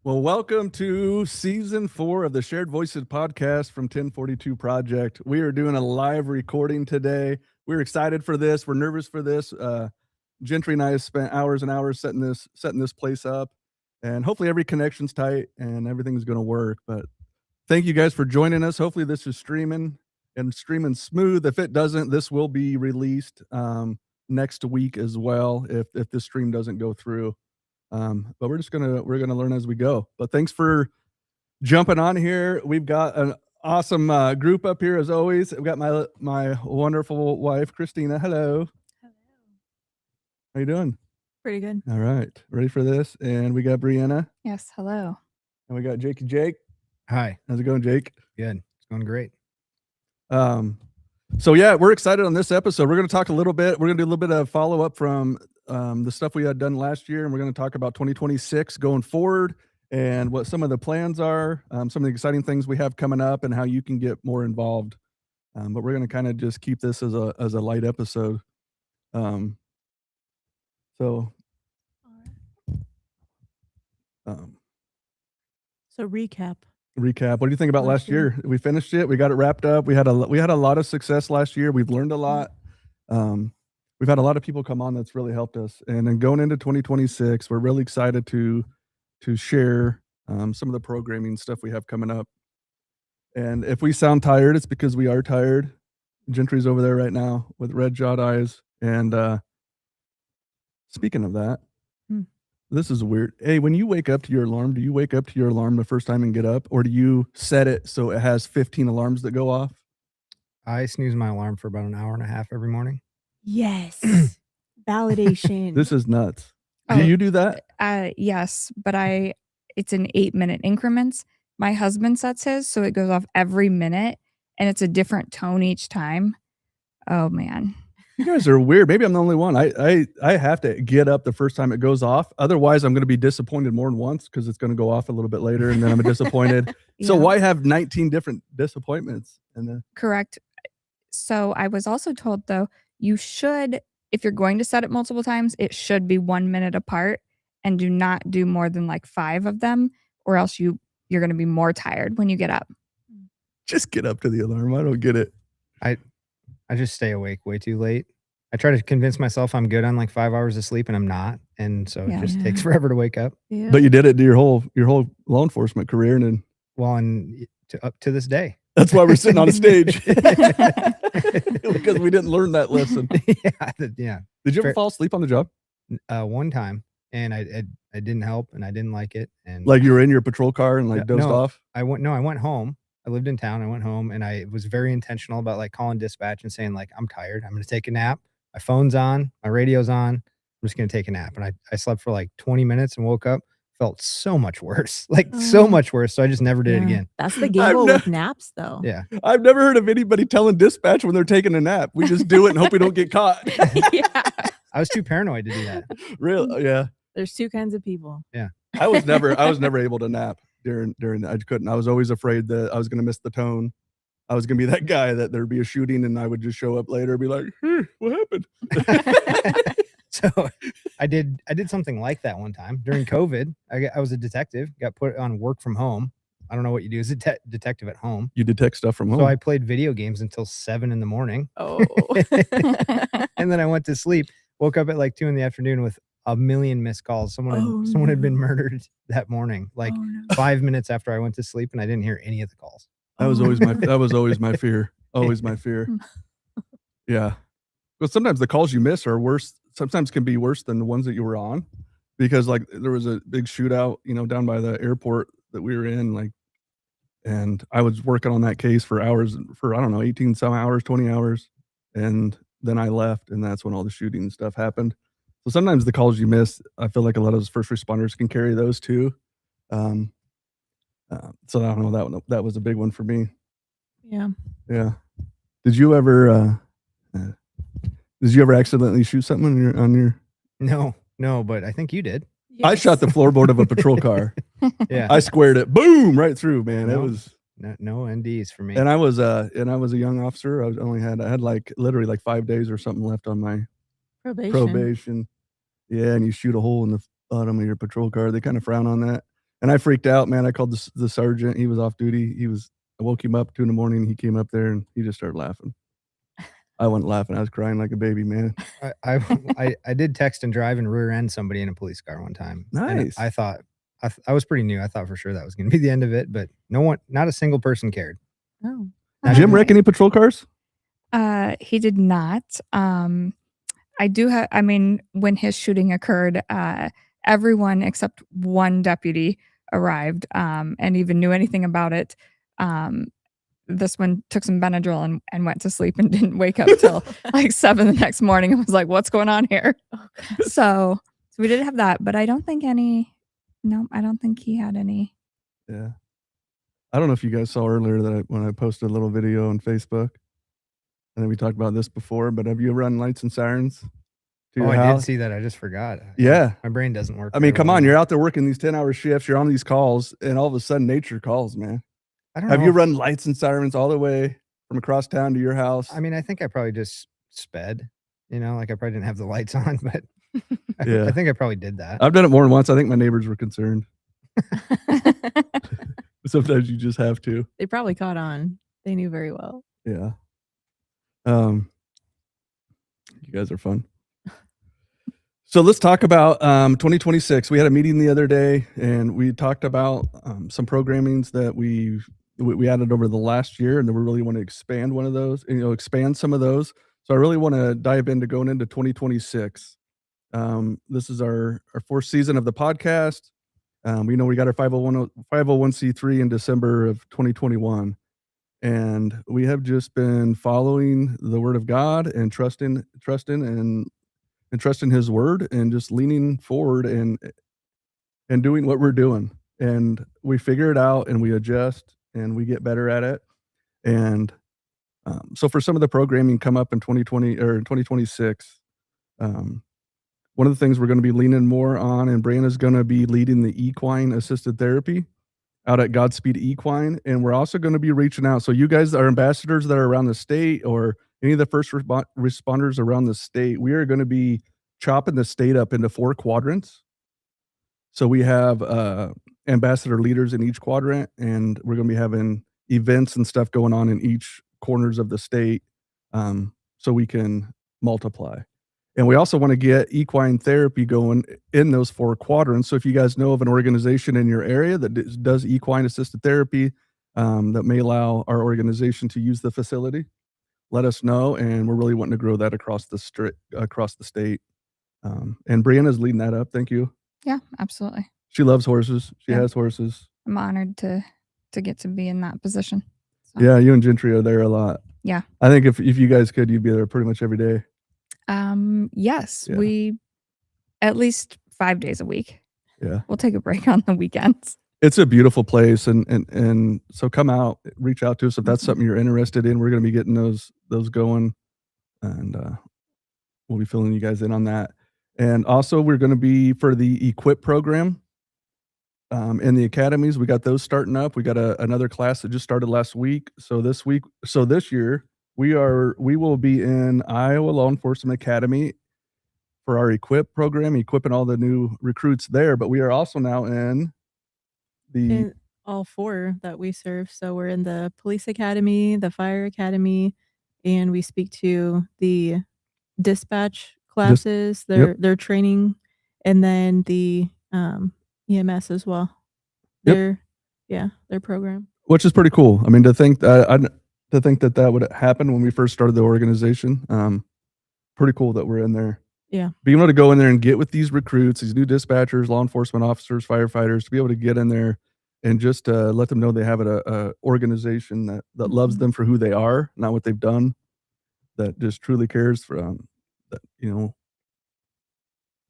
Well, welcome to season 4 of the Shared Voices podcast from 1042 Project. We are doing a live recording today. We're excited for this. We're nervous for this. Gentry and I have spent hours and hours setting this place up, and hopefully every connection's tight and everything's going to work. But thank you guys for joining us. Hopefully this is streaming smooth. If it doesn't, this will be released next week as well. If this stream doesn't go through. But we're gonna learn as we go. But thanks for jumping on here. We've got an awesome group up here as always. We've got my wonderful wife Christina. Hello. Hello. How you doing? Pretty good. All right, ready for this? And we got Brianna. Yes. Hello. And we got Jakey Jake. Hi. How's it going, Jake? Good. It's going great. So yeah, we're excited on this episode. We're going to talk a little bit. We're going to do a little bit of follow up from the stuff we had done last year, and we're going to talk about 2026 going forward and what some of the plans are, some of the exciting things we have coming up, and how you can get more involved. But we're going to kind of just keep this as a light episode. So recap. What do you think about last year? We finished it. We got it wrapped up. We had a lot of success last year. We've learned a lot. We've had a lot of people come on that's really helped us. And then going into 2026, we're really excited to share some of the programming stuff we have coming up. And if we sound tired, it's because we are tired. Gentry's over there right now with red jawed eyes. And speaking of that, this is weird. Hey, when you wake up to your alarm, do you wake up to your alarm the first time and get up? Or do you set it so it has 15 alarms that go off? I snooze my alarm for about an hour and a half every morning. Yes. Validation. This is nuts. Do you do that? Yes, but it's in 8-minute increments. My husband sets his, so it goes off every minute, and it's a different tone each time. Oh, man. You guys are weird. Maybe I'm the only one. I have to get up the first time it goes off. Otherwise, I'm going to be disappointed more than once because it's going to go off a little bit later, and then I'm disappointed. So why have 19 different disappointments? Correct. So I was also told, though, you should, if you're going to set it multiple times, it should be 1 minute apart, and do not do more than like 5 of them, or else you're going to be more tired when you get up. Just get up to the alarm. I don't get it. I just stay awake way too late. I try to convince myself I'm good on like 5 hours of sleep, and I'm not. And so it just takes forever to wake up. Yeah. But you did it to your whole law enforcement career, and then up to this day. That's why we're sitting on a stage. Because we didn't learn that lesson. Yeah. Did you ever fall asleep on the job? One time, and I didn't help, and I didn't like it. And like you were in your patrol car and like dozed off? I went home. I lived in town. I went home, and I was very intentional about like calling dispatch and saying like, I'm tired. I'm going to take a nap. My phone's on. My radio's on. I'm just going to take a nap. And I slept for like 20 minutes and woke up. Felt so much worse, so much worse. So I just never did it again. That's the gamble with naps, though. Yeah. I've never heard of anybody telling dispatch when they're taking a nap. We just do it and hope we don't get caught. Yeah. I was too paranoid to do that. Really? Yeah. There's two kinds of people. Yeah. I was never able to nap during I couldn't. I was always afraid that I was going to miss the tone. I was going to be that guy that there'd be a shooting and I would just show up later and be like, what happened? So I did something like that one time during COVID. I was a detective, got put on work from home. I don't know what you do as a detective at home. You detect stuff from home. So I played video games until 7 a.m. Oh. And then I went to sleep, woke up at like 2 p.m. with a million missed calls. Someone had been murdered that morning, like 5 minutes after I went to sleep, and I didn't hear any of the calls. That was always my fear. Always my fear. Yeah. But sometimes the calls you miss are worse. Sometimes can be worse than the ones that you were on, because like there was a big shootout, down by the airport that we were in, and I was working on that case for hours, for, I don't know, 18 some hours, 20 hours. And then I left, and that's when all the shooting and stuff happened. So sometimes the calls you miss, I feel like a lot of those first responders can carry those too. So I don't know, that was a big one for me. Yeah. Yeah. Did you ever accidentally shoot something on your? No, but I think you did. Yes. I shot the floorboard of a patrol car. Yeah. I squared it, boom, right through, man. No. It was no NDs for me. and I was a young officer. I had like literally like 5 days or something left on my probation. Yeah, and you shoot a hole in the bottom of your patrol car. They kind of frown on that. And I freaked out, man. I called the sergeant. He was off duty. I woke him up 2 in the morning. He came up there and he just started laughing. I wasn't laughing. I was crying like a baby, man. I did text and drive and rear end somebody in a police car one time. And Nice. I thought I was pretty new. I thought for sure that was going to be the end of it, but not a single person cared. Oh. Jim wreck any patrol cars? He did not. I do have, I mean, when his shooting occurred, everyone except one deputy arrived and even knew anything about it. This one took some Benadryl and went to sleep and didn't wake up till like 7 the next morning and was like, what's going on here? Oh, God. So we did have that, but I don't think I don't think he had any. Yeah. I don't know if you guys saw earlier that when I posted a little video on Facebook, and then we talked about this before, but have you run lights and sirens to your I house? did see that. I just forgot. Yeah. My brain doesn't work. I mean, very come well on, now. you're out there working these 10-hour shifts, you're on these calls, and all of a sudden nature calls, man. I don't Have know you if- run lights and sirens all the way from across town to your house? I mean, I think I probably just sped, like I probably didn't have the lights on, but Yeah. I think I probably did that. I've done it more than once. I think my neighbors were concerned. Sometimes you just have to. They probably caught on. They knew very well. Yeah. You guys are fun. So let's talk about 2026. We had a meeting the other day, and we talked about some programmings that we added over the last year, and then we really want to expand one of those, expand some of those. So I really want to dive into going into 2026. This is our fourth season of the podcast. We know we got our 501c3 in December of 2021. And we have just been following the word of God and trusting his word and just leaning forward and doing what we're doing. And we figure it out and we adjust and we get better at it. And so for some of the programming come up in 2020 or 2026, one of the things we're going to be leaning more on, and Brianna's going to be leading the equine assisted therapy out at Godspeed Equine. And we're also going to be reaching out. So you guys are ambassadors that are around the state, or any of the first responders around the state. We are going to be chopping the state up into 4 quadrants. So we have ambassador leaders in each quadrant, and we're going to be having events and stuff going on in each corners of the state, so we can multiply. And we also want to get equine therapy going in those 4 quadrants. So if you guys know of an organization in your area that does equine assisted therapy, that may allow our organization to use the facility, let us know. And we're really wanting to grow that across the state. And Brianna's leading that up. Thank you. Yeah, absolutely. She loves horses. She Yeah. has horses. I'm honored to get to be in that position. So, Yeah, you and Gentry are there a lot. Yeah. I think if you guys could, you'd be there pretty much every day. Yes, Yeah. we at least 5 days a week. Yeah. We'll take a break on the weekends. It's a beautiful place, and so come out, reach out to us if that's something you're interested in. We're going to be getting those going, and we'll be filling you guys in on that. And also, we're going to be for the Equip program in the academies. We got those starting up. We got another class that just started last week. So this year we will be in Iowa Law Enforcement Academy for our Equip program, equipping all the new recruits there. But we are also now in In all 4 that we serve. So we're in the police academy, the fire academy, and we speak to the dispatch classes, their training, and then the EMS as well. Yep. Their program. which is pretty cool. I mean, to think that would happen when we first started the organization, pretty cool that we're in there. Yeah. Being able to go in there and get with these recruits, these new dispatchers, law enforcement officers, firefighters, to be able to get in there and just let them know they have a organization that loves Mhm. them for who they are, not what they've done, that just truly cares for that,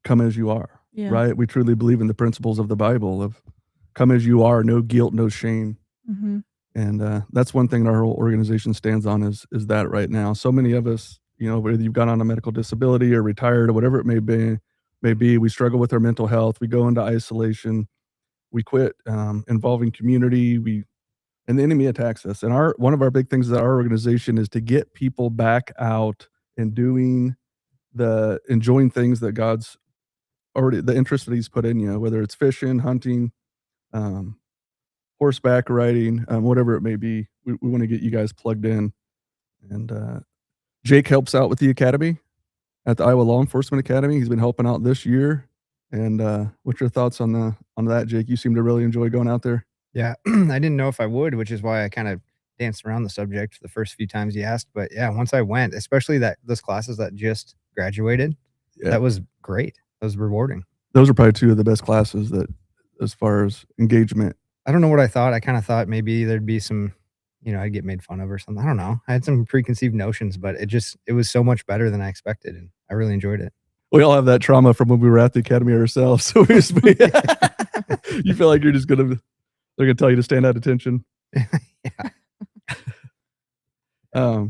come as you are. Yeah. Right? We truly believe in the principles of the Bible of come as you are, no guilt, no shame. Mhm. And that's one thing our whole organization stands on is that right now. So many of us, whether you've gone on a medical disability or retired or whatever it may be, we struggle with our mental health. We go into isolation. We quit involving community. And the enemy attacks us. And one of our big things at our organization is to get people back out and enjoying things that God's already, the interest that He's put in you, whether it's fishing, hunting, horseback riding, whatever it may be. We want to get you guys plugged in. And Jake helps out with the academy at the Iowa Law Enforcement Academy. He's been helping out this year. And what's your thoughts on that, Jake? You seem to really enjoy going out there. Yeah, I didn't know if I would, which is why I kind of danced around the subject the first few times you asked. But yeah, once I went, especially those classes that just graduated, that was great. That was rewarding. Those are probably two of the best classes that, as far as engagement. I don't know what I thought. I kind of thought maybe there'd be some, I'd get made fun of or something. I don't know. I had some preconceived notions, but it was so much better than I expected, and I really enjoyed it. We all have that trauma from when we were at the academy ourselves. So you feel like they're going to tell you to stand at attention. Yeah.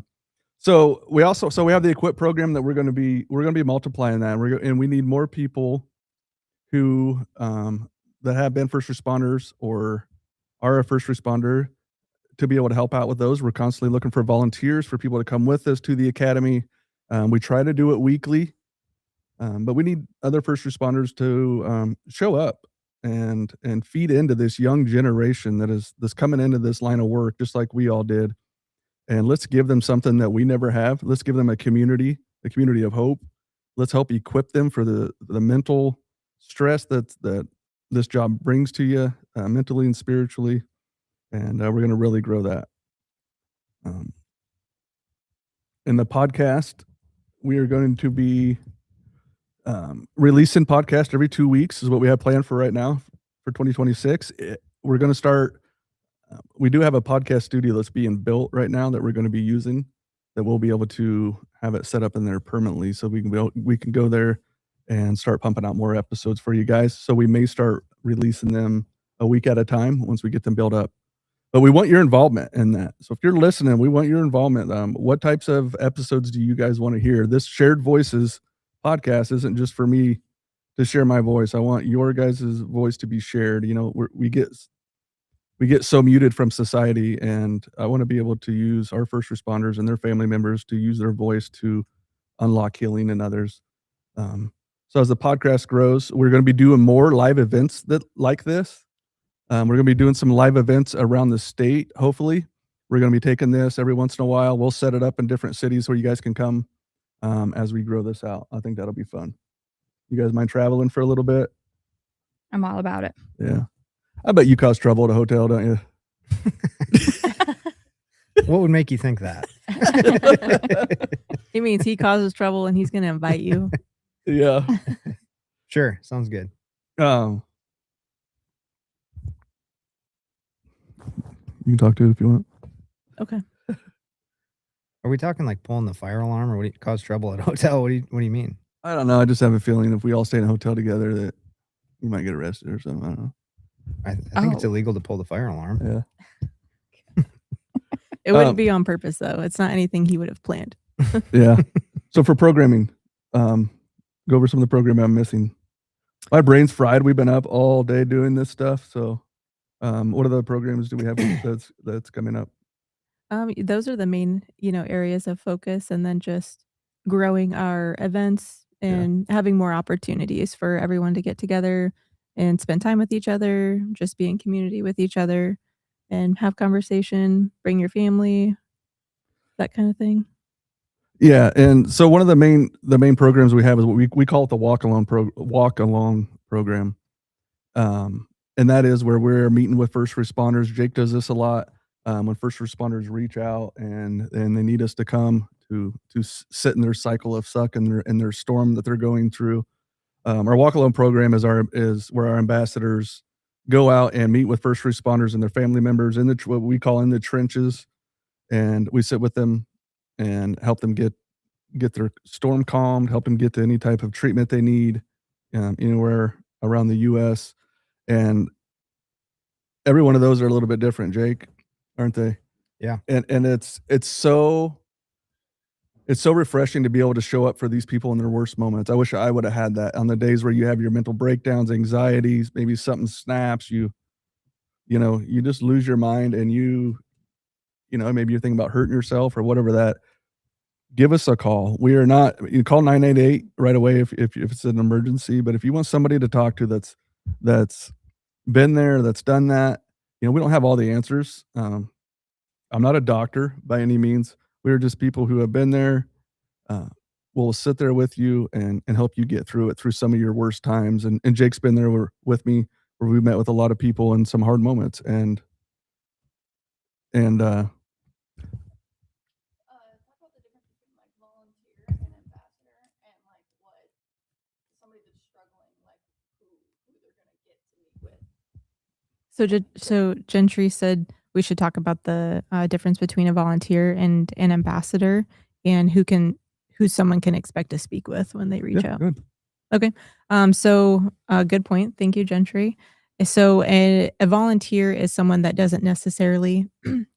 So we have the equip program that we're going to be multiplying that, and we need more people who that have been first responders or are a first responder to be able to help out with those. We're constantly looking for volunteers, for people to come with us to the academy. We try to do it weekly, but we need other first responders to show up and feed into this young generation that's coming into this line of work, just like we all did. And let's give them something that we never have. Let's give them a community of hope. Let's help equip them for the mental stress that this job brings to you, mentally and spiritually. And we're going to really grow that. In the podcast, we are going to be releasing podcast every 2 weeks is what we have planned for right now for 2026. We're going to start. We do have a podcast studio that's being built right now that we're going to be using, that we'll be able to have it set up in there permanently, so we can go there and start pumping out more episodes for you guys. So we may start releasing them a week at a time once we get them built up. But we want your involvement in that. So if you're listening, we want your involvement. What types of episodes do you guys want to hear? This Shared Voices podcast isn't just for me to share my voice. I want your guys' voice to be shared. We get so muted from society, and I want to be able to use our first responders and their family members to use their voice to unlock healing in others. So as the podcast grows, we're going to be doing more live events like this. We're going to be doing some live events around the state. Hopefully, we're going to be taking this every once in a while. We'll set it up in different cities where you guys can come as we grow this out. I think that'll be fun. You guys mind traveling for a little bit? I'm all about it. Yeah. I bet you cause trouble at a hotel, don't you? What would make you think that? It means he causes trouble and he's going to invite you. Yeah. Sure. Sounds good. You can talk to it if you want. Okay. Are we talking like pulling the fire alarm, or what do you cause trouble at a hotel? What do you mean? I don't know. I just have a feeling if we all stay in a hotel together that you might get arrested or something. I don't know. I think it's illegal to pull the fire alarm. Yeah. It wouldn't be on purpose, though. It's not anything he would have planned. Yeah. So for programming, go over some of the programming I'm missing. My brain's fried. We've been up all day doing this stuff. So what other programs do we have that's coming up? Those are the main, areas of focus, and then just growing our events and having more opportunities for everyone to get together and spend time with each other, just be in community with each other and have conversation, bring your family, that kind of thing. Yeah. And so one of the main programs we have is what we call it the walk along program. And that is where we're meeting with first responders. Jake does this a lot. When first responders reach out and they need us to come to sit in their cycle of suck in their storm that they're going through. Our walk alone program is where our ambassadors go out and meet with first responders and their family members in what we call in the trenches, and we sit with them and help them get their storm calmed, help them get to any type of treatment they need anywhere around the U.S. And every one of those are a little bit different, Jake, aren't they? Yeah. And it's so refreshing to be able to show up for these people in their worst moments. I wish I would have had that on the days where you have your mental breakdowns, anxieties, maybe something snaps, you just lose your mind, and maybe you're thinking about hurting yourself or whatever. Give us a call. You call 988 right away if it's an emergency. But if you want somebody to talk to that's been there, that's done that. You know, we don't have all the answers. I'm not a doctor by any means. We're just people who have been there. We'll sit there with you and help you get through it, through some of your worst times. And Jake's been there with me, where we met with a lot of people in some hard moments. And Talk about the difference between like volunteer and ambassador, and like what somebody that's struggling, like who they're gonna get to meet with. So Gentry said we should talk about the difference between a volunteer and an ambassador, and who someone can expect to speak with when they reach yeah, out. good. Okay. Good point. Thank you, Gentry. So a volunteer is someone that doesn't necessarily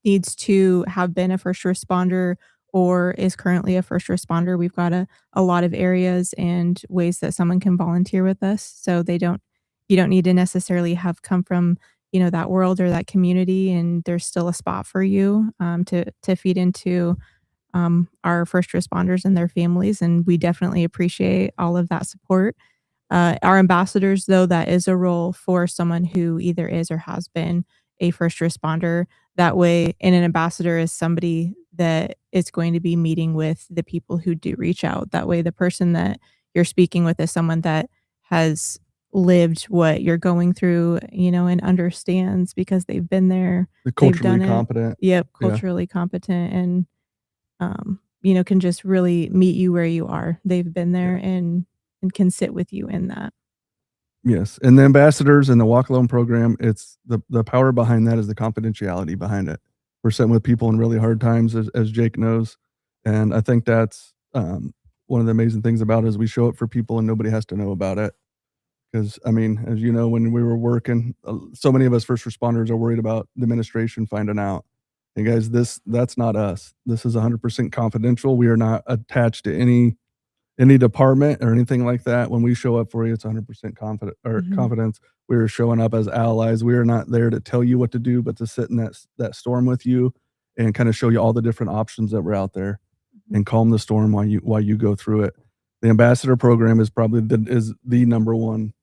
needs to have been a first responder or is currently a first responder. We've got a lot of areas and ways that someone can volunteer with us. So you don't need to necessarily have come from, that world or that community, and there's still a spot for you to feed into our first responders and their families. And we definitely appreciate all of that support. Our ambassadors, though, that is a role for someone who either is or has been a first responder. That way, and an ambassador is somebody that is going to be meeting with the people who do reach out. That way, the person that you're speaking with is someone that has lived what you're going through, and understands because they've been there. They're They've culturally done it. competent. Yep, Yeah. culturally competent, and can just really meet you where you are. They've been there and can sit with you in that. Yes. And the ambassadors and the Walk Alone program, it's the power behind that is the confidentiality behind it. We're sitting with people in really hard times, as Jake knows. And I think that's one of the amazing things about it is we show up for people and nobody has to know about it. Because, I mean, as you know, when we were working, so many of us first responders are worried about the administration finding out. And guys, that's not us. This is 100% confidential. We are not attached to any department or anything like that. When we show up for you, it's 100% confidence. We are showing up as allies. We are not there to tell you what to do, but to sit in that storm with you and kind of show you all the different options that were out there and calm the storm while you go through it. The ambassador program is probably the number one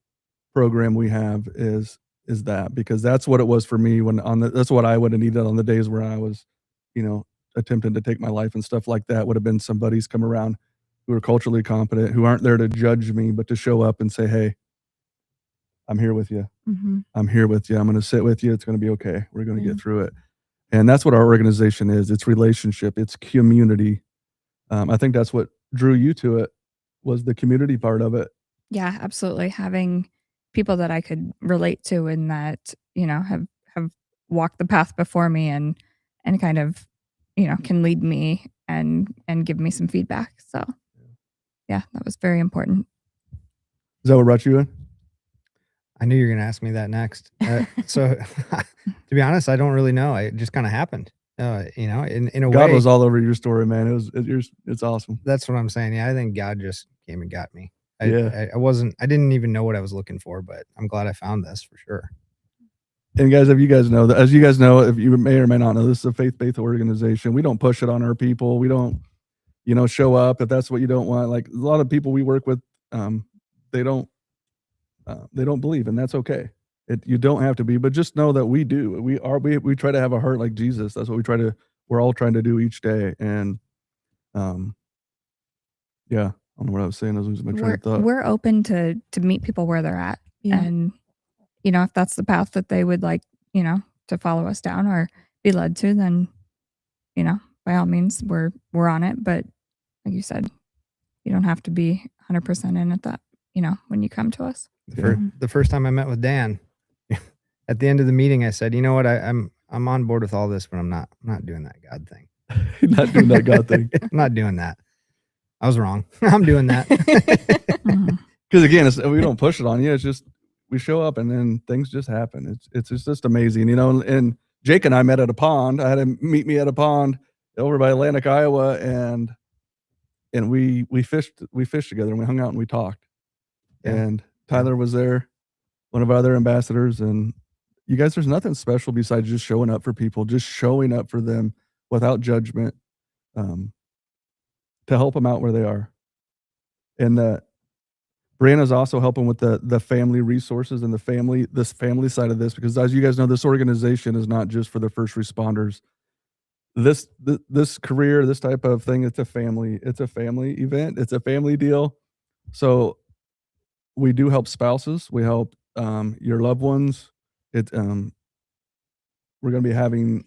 program we have is that, because that's what it was for me that's what I would have needed on the days where I was, attempting to take my life and stuff like that. Would have been somebody's come around who are culturally competent, who aren't there to judge me, but to show up and say, hey, I'm here with you. I'm here with you. I'm going to sit with you. It's going to be okay. We're going to get through it. And that's what our organization is. It's relationship. It's community. I think that's what drew you to it, was the community part of it. Yeah, absolutely. Having people that I could relate to and that, have walked the path before me and kind of, can lead me and give me some feedback. So yeah, that was very important. Is that what brought you in? I knew you were going to ask me that next. So to be honest, I don't really know. It just kind of happened. In a way. God was all over your story, man. It's awesome. That's what I'm saying. Yeah, I think God just came and got me. I didn't even know what I was looking for, but I'm glad I found this for sure. And guys, as you guys know, if you may or may not know, this is a faith-based organization. We don't push it on our people. We don't, show up if that's what you don't want. Like a lot of people we work with, they don't believe, and that's okay. You don't have to be, but just know that we do. We try to have a heart like Jesus. That's what we're all trying to do each day. And, yeah, I don't know what I was saying. I was losing my train of thought. We're open to meet people where they're at. Yeah. And, if that's the path that they would like, to follow us down or be led to, then, by all means, we're on it. But like you said, you don't have to be 100% in at that, when you come to us. The first time I met with Dan, at the end of the meeting, I said, you know what, I'm on board with all this, but I'm not doing that God thing. Not doing that God thing. I'm not doing that. I was wrong. I'm doing that. Because again, we don't push it on you. It's just we show up and then things just happen. It's just amazing, And Jake and I met at a pond. I had him meet me at a pond over by Atlantic, Iowa, and we fished together and we hung out and we talked. Yeah. And Tyler was there, one of our other ambassadors, and you guys, there's nothing special besides just showing up for people, just showing up for them without judgment, to help them out where they are. And Brianna's also helping with the family resources and this family side of this, because as you guys know, this organization is not just for the first responders. This career, this type of thing, it's a family event. It's a family deal. So we do help spouses. We help your loved ones. We're going to be having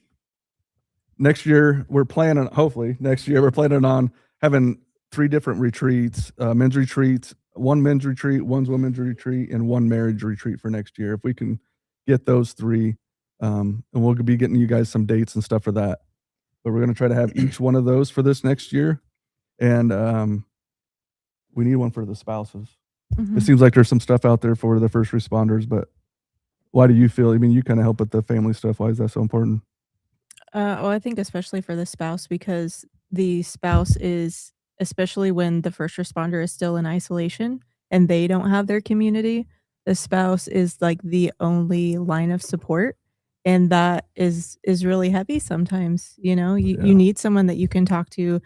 next year. Hopefully next year, we're planning on having 3 different retreats, men's retreats, 1 men's retreat, 1 women's retreat, and 1 marriage retreat for next year. If we can get those 3, and we'll be getting you guys some dates and stuff for that. But we're going to try to have each one of those for this next year. And we need one for the spouses. Mhm. It seems like there's some stuff out there for the first responders, but why do you feel? I mean, you kind of help with the family stuff. Why is that so important? Well, I think especially for the spouse, because the spouse is, especially when the first responder is still in isolation and they don't have their community, the spouse is like the only line of support. And that is really heavy sometimes. You know, you Yeah. need someone that you can talk to,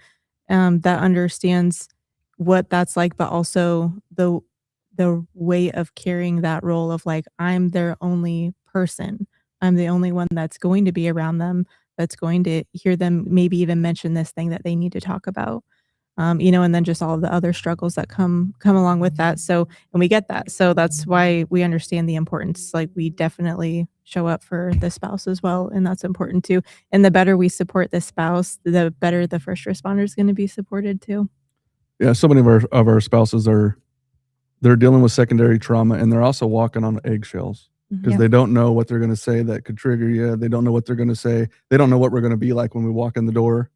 that understands what that's like, but also the way of carrying that role of like, I'm their only person. I'm the only one that's going to be around them, that's going to hear them maybe even mention this thing that they need to talk about. You know, and then just all of the other struggles that come along with that. So, and we get that. So that's why we understand the importance. Like we definitely show up for the spouse as well, and that's important too. And the better we support the spouse, the better the first responder is going to be supported too. Yeah, so many of our spouses they're dealing with secondary trauma, and they're also walking on eggshells because Yeah. they don't know what they're going to say that could trigger you. They don't know what they're going to say. They don't know what we're going to be like when we walk in the door.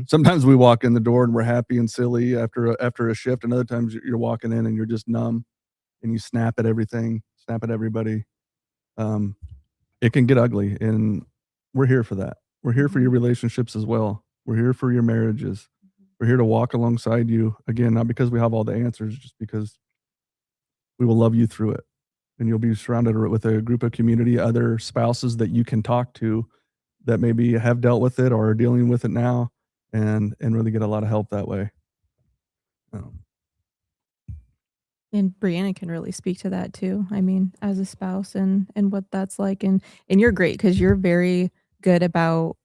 Sometimes we walk in the door and we're happy and silly after a shift, and other times you're walking in and you're just numb and you snap at everything, snap at everybody. It can get ugly, and we're here for that. We're here for your relationships as well. We're here for your marriages. We're here to walk alongside you, again, not because we have all the answers, just because we will love you through it. And you'll be surrounded with a group of community, other spouses that you can talk to that maybe have dealt with it or are dealing with it now, and really get a lot of help that way. And Brianna can really speak to that too. I mean, as a spouse and what that's like, and you're great because you're very good about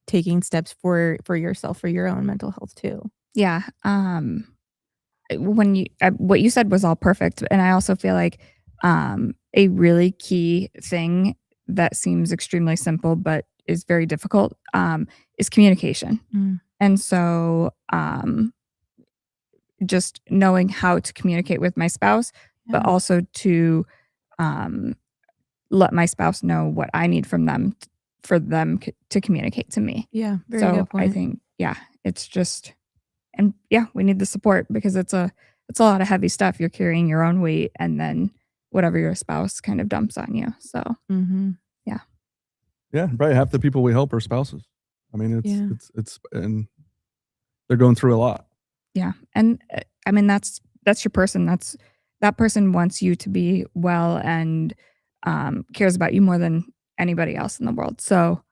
taking steps for yourself, for your own mental health too. Yeah. When you what you said was all perfect, and I also feel like a really key thing that seems extremely simple but is very difficult is communication. And so just knowing how to communicate with my spouse, but Yeah. also to let my spouse know what I need from them for them to communicate to me. Yeah, very So good point. I think, yeah, it's just, and yeah, we need the support because it's a lot of heavy stuff. You're carrying your own weight, and then whatever your spouse kind of dumps on you. So Mhm. Yeah, probably half the people we help are spouses. I mean, Yeah. it's and they're going through a lot. yeah, and I mean that's your person. That person wants you to be well and cares about you more than anybody else in the world. So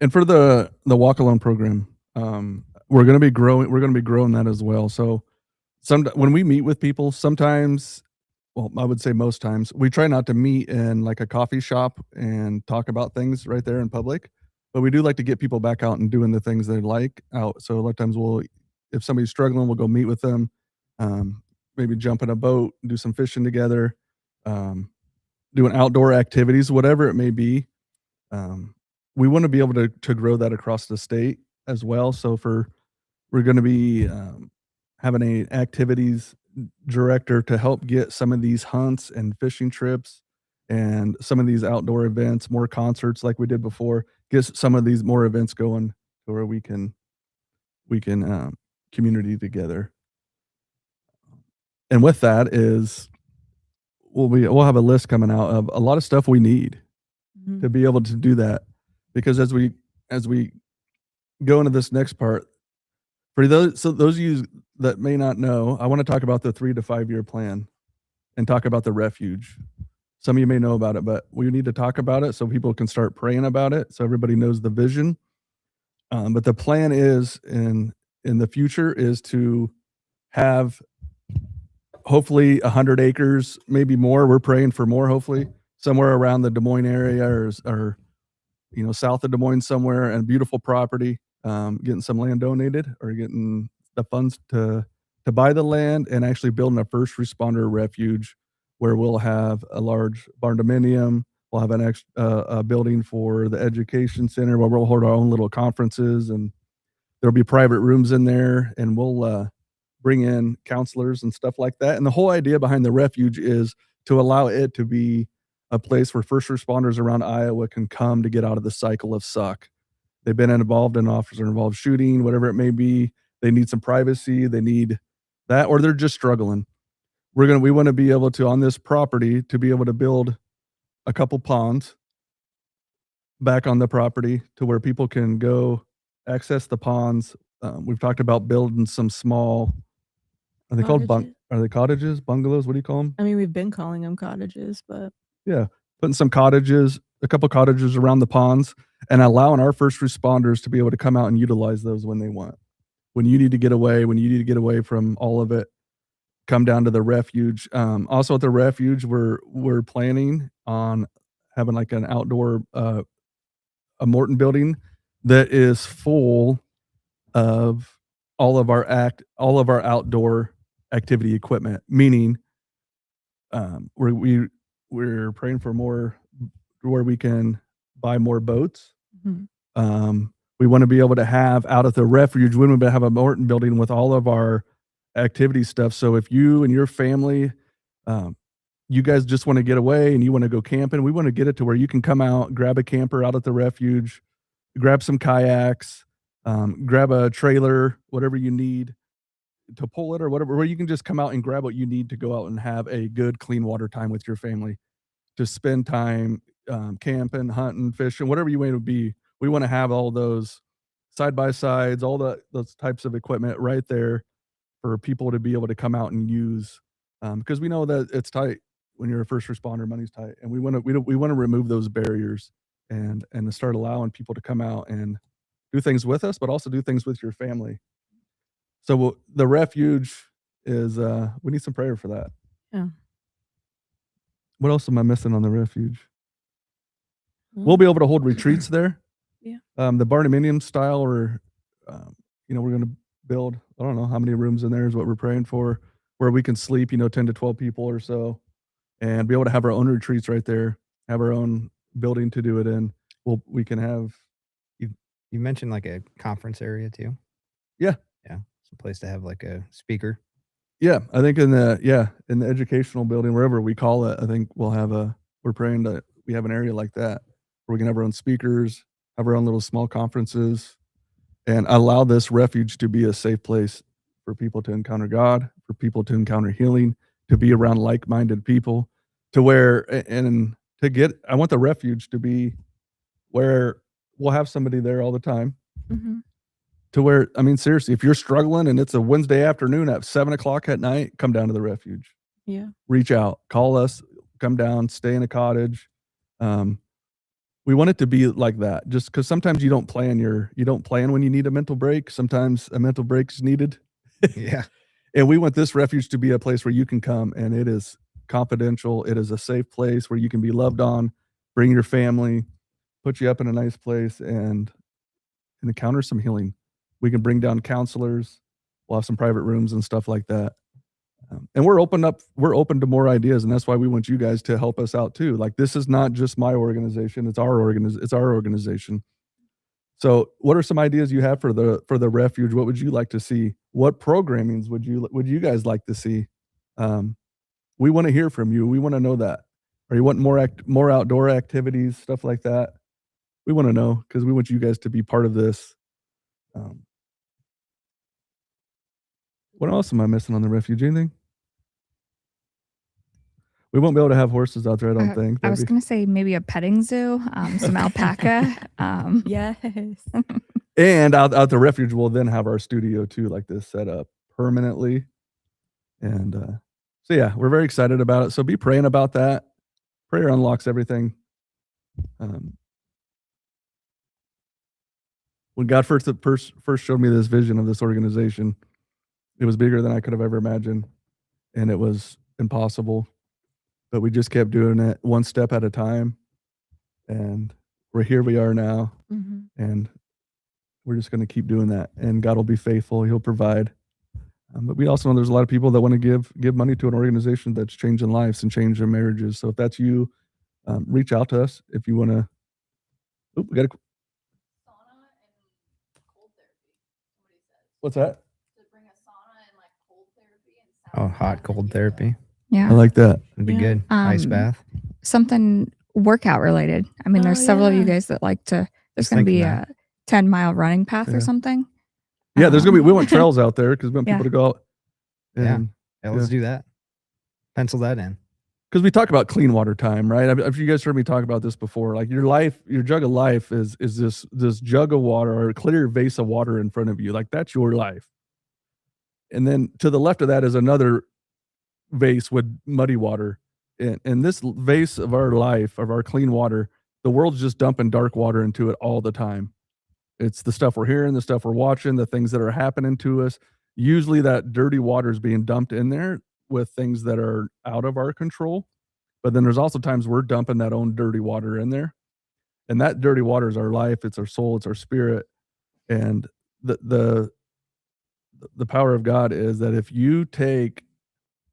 And for the walk alone program, we're going to be growing. We're going to be growing that as well. So when we meet with people, sometimes, well, I would say most times, we try not to meet in like a coffee shop and talk about things right there in public, but we do like to get people back out and doing the things they like out. So a lot of times if somebody's struggling, we'll go meet with them, maybe jump in a boat, do some fishing together, doing outdoor activities, whatever it may be. We want to be able to grow that across the state as well. So we're going to be having a activities director to help get some of these hunts and fishing trips and some of these outdoor events, more concerts like we did before, get some of these more events going to where we can community together. And with that is we'll have a list coming out of a lot of stuff we need Mhm. to be able to do that, because as we go into this next part, for those of you that may not know, I want to talk about the 3 to 5 year plan and talk about the refuge. Some of you may know about it, but we need to talk about it so people can start praying about it, so everybody knows the vision. But the plan is in the future is to have hopefully 100 acres, maybe more. We're praying for more, hopefully somewhere around the Des Moines area or south of Des Moines somewhere, and beautiful property. Getting some land donated or getting the funds to buy the land and actually building a first responder refuge where we'll have a large barn dominium. We'll have a building for the education center where we'll hold our own little conferences, and there'll be private rooms in there, and we'll bring in counselors and stuff like that. And the whole idea behind the refuge is to allow it to be a place where first responders around Iowa can come to get out of the cycle of suck. They've been involved in officer-involved shooting, whatever it may be. They need some privacy. They need that, or they're just struggling. We want to be able to, on this property, to be able to build a couple ponds back on the property to where people can go access the ponds. We've talked about building some small, are they called Cottages. are they cottages, bungalows? What do you call them? I mean, we've been calling them cottages, but Yeah, putting some cottages, a couple cottages around the ponds, and allowing our first responders to be able to come out and utilize those when they want. When you need to get away from all of it, come down to the refuge. Also at the refuge, we're planning on having like an outdoor, a Morton building that is full of all of our outdoor activity equipment. Meaning, we're praying for more, where we can buy more boats. Mhm. We want to be able to have out at the refuge, we want to have a Morton building with all of our activity stuff. So if you and your family, you guys just want to get away and you want to go camping, we want to get it to where you can come out, grab a camper out at the refuge, grab some kayaks, grab a trailer, whatever you need to pull it or whatever, where you can just come out and grab what you need to go out and have a good clean water time with your family, to spend time camping, hunting, fishing, whatever you want to be. We want to have all those side by sides, all those types of equipment right there for people to be able to come out and use, because we know that it's tight when you're a first responder. Money's tight, and we want to remove those barriers and to start allowing people to come out and do things with us, but also do things with your family. So the refuge is we need some prayer for that. Yeah. What else am I missing on the refuge? We'll be able to hold retreats there. Yeah. The barnuminium style, or we're going to build, I don't know how many rooms in there is what we're praying for, where we can sleep, 10 to 12 people or so, and be able to have our own retreats right there, have our own building to do it in. We can have. You mentioned like a conference area too. Yeah. Yeah. It's a place to have like a speaker. Yeah. I think in the educational building, wherever we call it, I think we're praying that we have an area like that where we can have our own speakers, have our own little small conferences, and allow this refuge to be a safe place for people to encounter God, for people to encounter healing, to be around like-minded people, to where, and to get, I want the refuge to be where we'll have somebody there all the time, Mhm. to where, I mean, seriously, if you're struggling and it's a Wednesday afternoon at 7:00 at night, come down to the refuge. Yeah. Reach out, call us, come down, stay in a cottage. We want it to be like that, just because sometimes you don't plan when you need a mental break. Sometimes a mental break is needed. Yeah. And we want this refuge to be a place where you can come and it is confidential. It is a safe place where you can be loved on, bring your family, put you up in a nice place and encounter some healing. We can bring down counselors. We'll have some private rooms and stuff like that. And we're open to more ideas. And that's why we want you guys to help us out too. Like, this is not just my organization. It's our organization. So what are some ideas you have for the refuge? What would you like to see? What programmings would you guys like to see? We want to hear from you. We want to know that. Or you want more outdoor activities, stuff like that? We want to know, because we want you guys to be part of this. What else am I missing on the refuge? Anything? We won't be able to have horses out there, I don't think. I was going to say maybe a petting zoo, some alpaca. Yes. And out the refuge, we'll then have our studio too, like this, set up permanently. And so yeah, we're very excited about it. So be praying about that. Prayer unlocks everything. When God first showed me this vision of this organization, it was bigger than I could have ever imagined. and it was impossible, but we just kept doing it one step at a time, and here we are now, Mhm. and we're just going to keep doing that, and God will be faithful. He'll provide. But we also know there's a lot of people that want to give money to an organization that's changing lives and changing marriages. So if that's you, reach out to us if you want to. We got Sauna and cold therapy. Somebody said what's that? to bring a sauna and like cold therapy and Oh, sound hot bath cold and therapy. Yeah. I like that. Would be Yeah. good. Ice Um, bath. Something workout related. I mean, there's Oh, several of you yeah. guys that like to. There's Just going to be thinking a 10-mile running path Yeah. or something. Yeah, there's gonna be. We Um, want trails out there because we want Yeah. people to go out. Yeah. And Yeah, let's do that. Pencil that in. because we talk about clean water time, right? If you guys heard me talk about this before, like your jug of life is this jug of water or a clear vase of water in front of you, like that's your life. And then to the left of that is another vase with muddy water. And this vase of our life, of our clean water, the world's just dumping dark water into it all the time. It's the stuff we're hearing, the stuff we're watching, the things that are happening to us. Usually that dirty water is being dumped in there with things that are out of our control. But then there's also times we're dumping that own dirty water in there. And that dirty water is our life, it's our soul, it's our spirit. And the power of God is that if you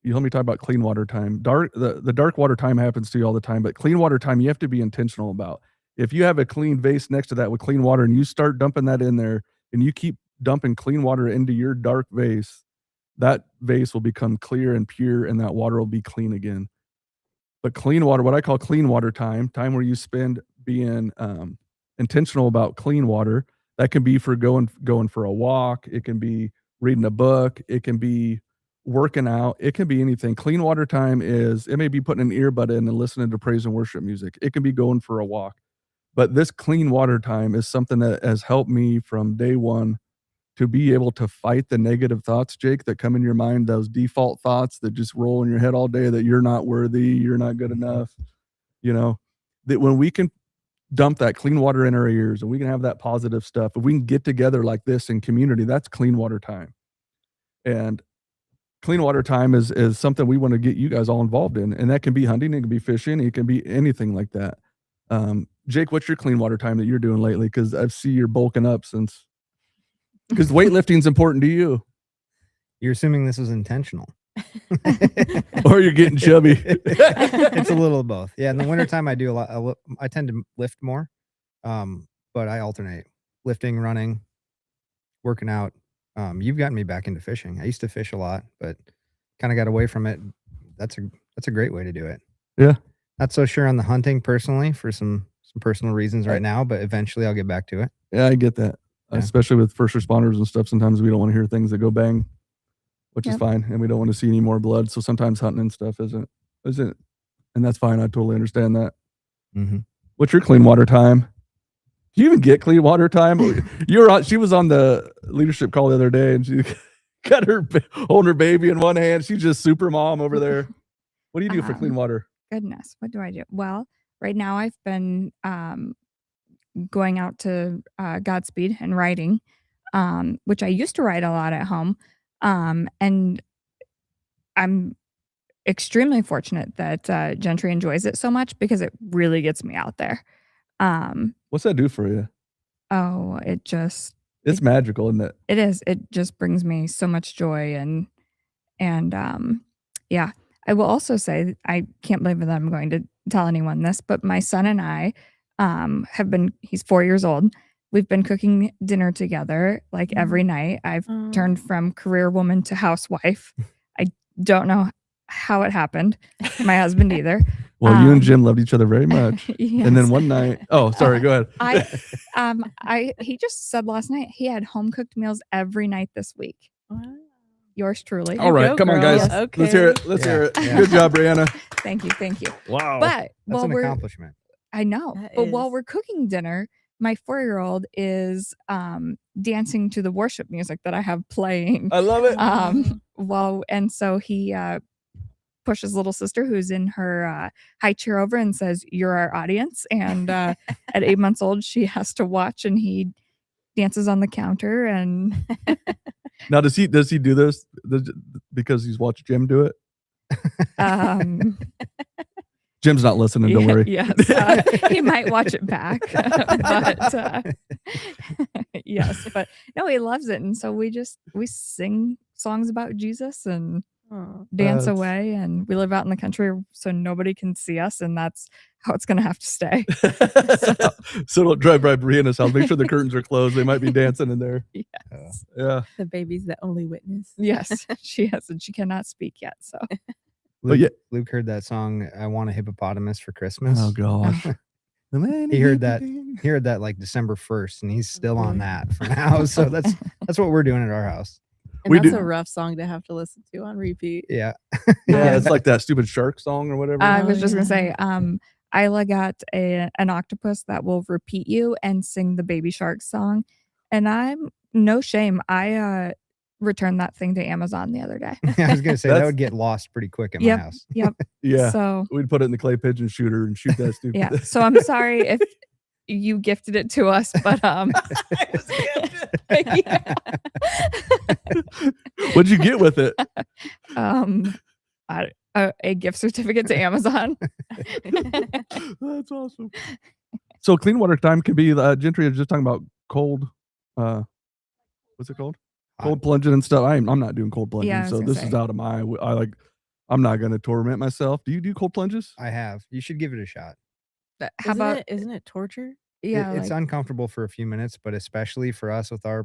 let me talk about clean water time. The dark water time happens to you all the time, but clean water time you have to be intentional about. If you have a clean vase next to that with clean water and you start dumping that in there and you keep dumping clean water into your dark vase, that vase will become clear and pure and that water will be clean again. But clean water, what I call clean water time where you spend being intentional about clean water, that can be for going for a walk, it can be reading a book, it can be working out, it can be anything. Clean water time it may be putting an earbud in and listening to praise and worship music. It can be going for a walk. But this clean water time is something that has helped me from day one to be able to fight the negative thoughts, Jake, that come in your mind, those default thoughts that just roll in your head all day that you're not worthy, you're not good enough. That when we can dump that clean water in our ears and we can have that positive stuff, if we can get together like this in community, that's clean water time. And clean water time is something we want to get you guys all involved in. And that can be hunting, it can be fishing, it can be anything like that. Jake, what's your clean water time that you're doing lately? Because I see you're bulking up because weightlifting is important to you. You're assuming this was intentional. Or you're getting chubby. It's a little of both. Yeah, in the wintertime I do a lot. I tend to lift more, but I alternate lifting, running, working out. You've gotten me back into fishing. I used to fish a lot, but kind of got away from it. That's a great way to do it. Yeah. Not so sure on the hunting personally for some personal reasons right now, but eventually I'll get back to it. Yeah, I get that. Yeah. Especially with first responders and stuff. Sometimes we don't want to hear things that go bang, which is Yep. fine. And we don't want to see any more blood. So sometimes hunting and stuff isn't, and that's fine. I totally understand that. Mm-hmm. What's your clean water time? Do you even get clean water time? She was on the leadership call the other day and she got holding her baby in one hand. She's just super mom over there. What do you do for clean water? Goodness, what do I do? Well, right now I've been going out to Godspeed and riding, which I used to ride a lot at home. And I'm extremely fortunate that Gentry enjoys it so much because it really gets me out there. What's that do for you? Oh, It's magical, isn't it? it is. It just brings me so much joy and yeah. I will also say I can't believe that I'm going to tell anyone this, but my son and I he's 4 years old. We've been cooking dinner together like every night. I've turned from career woman to housewife. I don't know how it happened. My husband either. Well, you and Jim loved each other very much. Yes. And then one night, sorry, go ahead. He just said last night he had home cooked meals every night this week. Wow. Yours truly. All right, go, come on, girls. guys. Okay. Let's hear it. Let's Yeah, hear it. yeah. Good job, Brianna. Thank you. Wow. But That's while an we're accomplishment. I know. That But while is. we're cooking dinner, my 4-year-old is dancing to the worship music that I have playing. I love it. And so he pushes little sister who's in her high chair over and says, "You're our audience." And at 8 months old, she has to watch, and he dances on the counter. And Now, does he do this because he's watched Jim do it? Um, Jim's not listening. Don't yeah, worry. Yes, he might watch it back, but yes, but no, he loves it, and so we sing songs about Jesus and Aw. dance That's- away, and we live out in the country, so nobody can see us, and that's how it's gonna have to stay. So don't drive by Brianna's house. Make sure the curtains are closed. They might be dancing in there. Yes, Yeah. The baby's the only witness. yes, she hasn't. She cannot speak yet, so But yeah. Luke heard that song, I Want a Hippopotamus for Christmas. Oh gosh. He heard that. He heard that like December 1st, and he's still on that for now. So that's what we're doing at our house. And We that's do- a rough song to have to listen to on repeat. Yeah. Yeah, it's like that stupid shark song or whatever. I Oh, was just gonna say, yeah. Isla got an octopus that will repeat you and sing the Baby Shark song, and I'm no shame. I returned that thing to Amazon the other day. I was gonna say that That's- would get lost pretty quick at Yep. my house. Yep. Yeah. So We'd put it in the clay pigeon shooter and shoot that stupid. yeah. So I'm sorry if you gifted it to us, but yeah. What'd you get with it? A gift certificate to Amazon. That's awesome. So clean water time can be Gentry is just talking about cold what's it called? Cold plunging and stuff. I'm not doing cold plunging, Yeah, I was so gonna this is say. out of my I'm not gonna torment myself. Do you do cold plunges? I have. You should give it a shot. How about isn't it torture? yeah? It's like- uncomfortable for a few minutes, but especially for us with our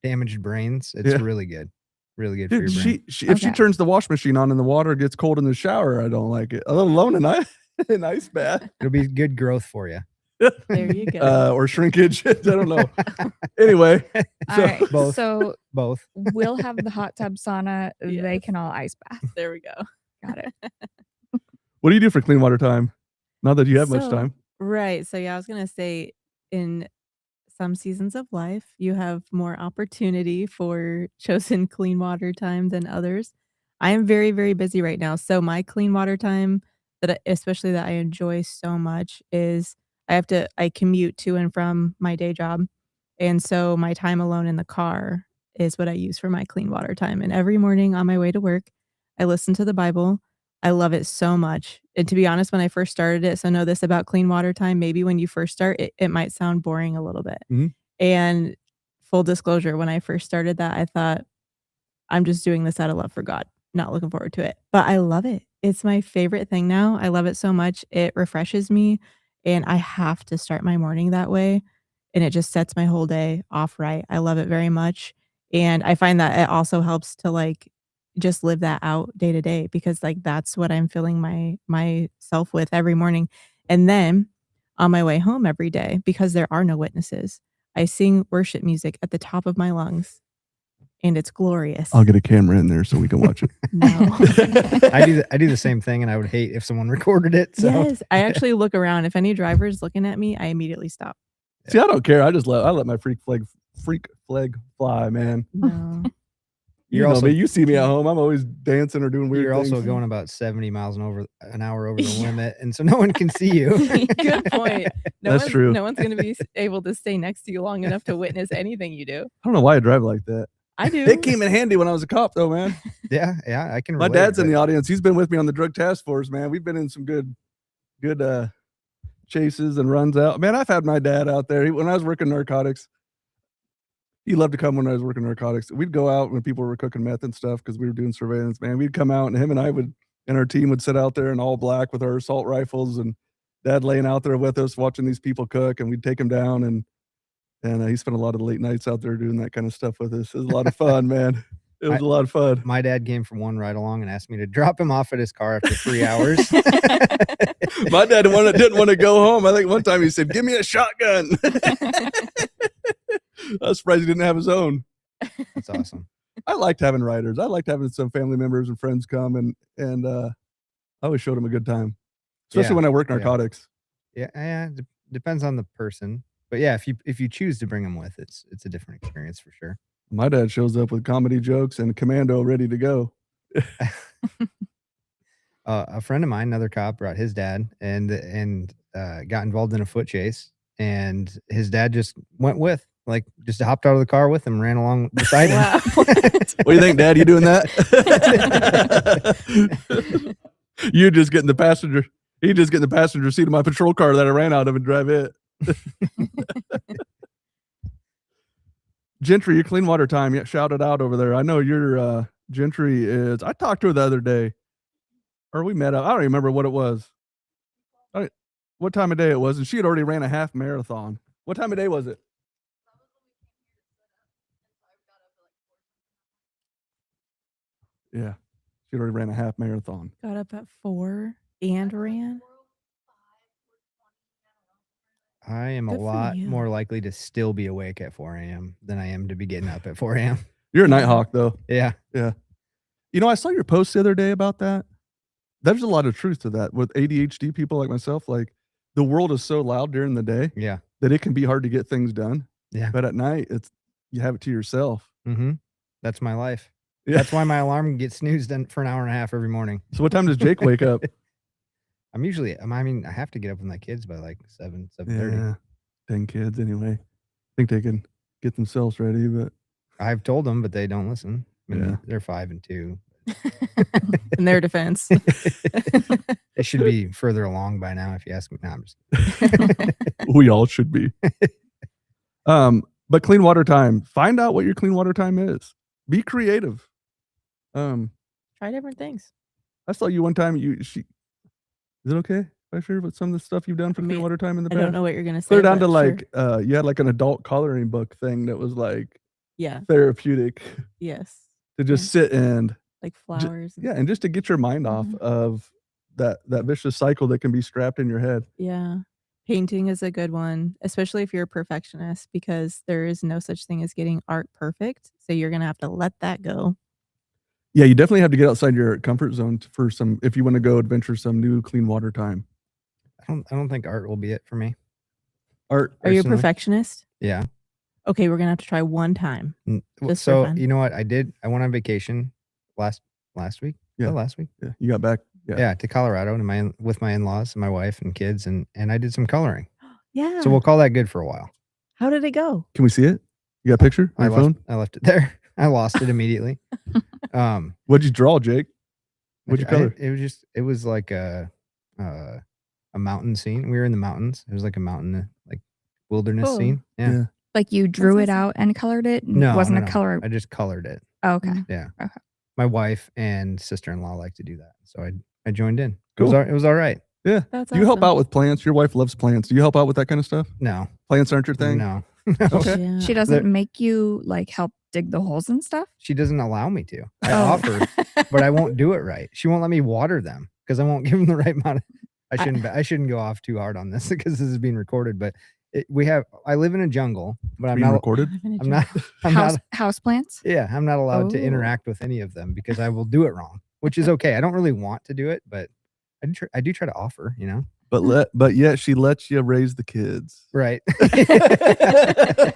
damaged brains, it's Yeah. really good. Really good for your Dude, brain. if she Okay. turns the wash machine on and the water gets cold in the shower, I don't like it. Let alone an ice bath. It'll be good growth for you. There you go. Or shrinkage. I don't know. Anyway, all so- right. Both. So Both. we'll have the hot tub sauna. They Yes. can all ice bath. There we go. Got it. what do you do for clean water time? Not that you have much So- time. Right. So yeah, I was gonna say in some seasons of life, you have more opportunity for chosen clean water time than others. I am very, very busy right now. So my clean water time especially that I enjoy so much is I commute to and from my day job. And so my time alone in the car is what I use for my clean water time. And every morning on my way to work, I listen to the Bible. I love it so much. And to be honest, when I first started it, so know this about clean water time, maybe when you first start, it might sound boring a little bit. Mhm. And full disclosure, when I first started that, I thought, I'm just doing this out of love for God, not looking forward to it. But I love it. It's my favorite thing now. I love it so much. It refreshes me, and I have to start my morning that way. And it just sets my whole day off right. I love it very much. And I find that it also helps to like just live that out day to day because like that's what I'm filling myself with every morning. And then on my way home every day, because there are no witnesses, I sing worship music at the top of my lungs. And it's glorious. I'll get a camera in there so we can watch it. No. I do the same thing, and I would hate if someone recorded it. So Yes, I actually look around. If any driver's looking at me, I immediately stop. See, I don't care. I let my freak flag fly, man. No. You You're know also- me. You see me at home. I'm always dancing or doing weird you're also things. going about 70 miles an hour over the limit, and so no one can see you. Good point. That's true. No one's going to be able to stay next to you long enough to witness anything you do. I don't know why I drive like that. I do. It came in handy when I was a cop, though, man. Yeah, I can. My relate, dad's in but the audience. He's been with me on the drug task force, man. We've been in some good chases and runs out. Man, I've had my dad out there. When I was working narcotics, he loved to come when I was working narcotics. We'd go out when people were cooking meth and stuff because we were doing surveillance, man. We'd come out and him and I and our team would sit out there in all black with our assault rifles and dad laying out there with us watching these people cook, and we'd take him down and he spent a lot of late nights out there doing that kind of stuff with us. It was a lot of fun, man. It was a lot of fun. my dad came from one ride along and asked me to drop him off at his car after 3 hours. My dad didn't want to go home. I think one time he said, "Give me a shotgun." I was surprised he didn't have his own. That's awesome. I liked having riders. I liked having some family members and friends come and I always showed them a good time, especially Yeah, when I work yeah. narcotics. Yeah, depends on the person, but yeah, if you choose to bring them with, it's a different experience for sure. My dad shows up with comedy jokes and commando ready to go. A friend of mine, another cop, brought his dad and got involved in a foot chase, and his dad just went with. Like just hopped out of the car with him, ran along beside him. Wow. What do you think, Dad? You doing that? You just getting the passenger. He just getting the passenger seat of my patrol car that I ran out of and drive it. Gentry, your clean water time. Yeah, shout it out over there. I know your Gentry is. I talked to her the other day, or we met up. I don't remember what it was. What time of day it was, and she had already ran a half marathon. What time of day was it? Yeah, she already ran a half marathon. Got up at 4 and ran. I am a Good for lot you. more likely to still be awake at 4 a.m. than I am to be getting up at 4 a.m. You're a nighthawk, though. Yeah. You know, I saw your post the other day about that. There's a lot of truth to that with ADHD people like myself. Like, the world is so loud during the day Yeah. that it can be hard to get things done. Yeah. But at night, you have it to yourself. Mm-hmm. That's my life. Yeah. That's why my alarm gets snoozed for an hour and a half every morning. So what time does Jake wake up? I'm usually, I mean, I have to get up with my kids by like 7:30. Yeah, 10 kids anyway. I think they can get themselves ready, but I've told them, but they don't listen. I mean, Yeah. they're 5 and 2. In their defense. It should be further along by now if you ask me. No, I'm just we all should be. But clean water time. Find out what your clean water time is. Be creative. Try different things. I saw you one time. Is it okay if I share what some of the stuff you've done for I clean mean, water time in the I past? don't know what you're gonna say. Clear down but to sure. like you had like an adult coloring book thing that was like Yeah. therapeutic Yes. to just sit and Like flowers. and yeah, and just to get your mind off Mhm. of that vicious cycle that can be strapped in your head. Yeah. Painting is a good one, especially if you're a perfectionist, because there is no such thing as getting art perfect. So you're going to have to let that go. Yeah, you definitely have to get outside your comfort zone for some if you want to go adventure some new clean water time. I don't think art will be it for me. Art. Are you a Personally? perfectionist? Yeah. Okay, we're going to have to try one time. Just for So fun. you know what I did? I went on vacation last week. Yeah. Last week. Yeah, you got back. Yeah, to Colorado with my in-laws and my wife and kids, and I did some coloring. Yeah. So we'll call that good for a while. How did it go? Can we see it? You got a picture on I your phone? left it there. I lost it immediately. What'd you draw, Jake? What'd you color? It was like a mountain scene. We were in the mountains. It was like a mountain, like wilderness Cool. scene. Yeah. Like you drew it awesome. out and colored it? And No, wasn't no, a color. I just colored it. Oh, okay. Yeah. Okay. My wife and sister-in-law like to do that, so I joined in. Cool. It was all right. Yeah. That's Do you help awesome. out with plants? Your wife loves plants. Do you help out with that kind of stuff? No, Plants aren't your thing? no. Okay. Yeah. She doesn't make you like help dig the holes and stuff? She doesn't allow me to. I Oh. offer, but I won't do it right. She won't let me water them because I won't give them the right amount. I shouldn't go off too hard on this because this is being recorded. But I live in a jungle, but I'm Being not. recorded? I'm not. I'm not. House plants? Yeah, I'm not allowed to Oh. interact with any of them because I will do it wrong, which is okay. I don't really want to do it, but I do try to offer. You know, But yet she lets you raise the kids. right?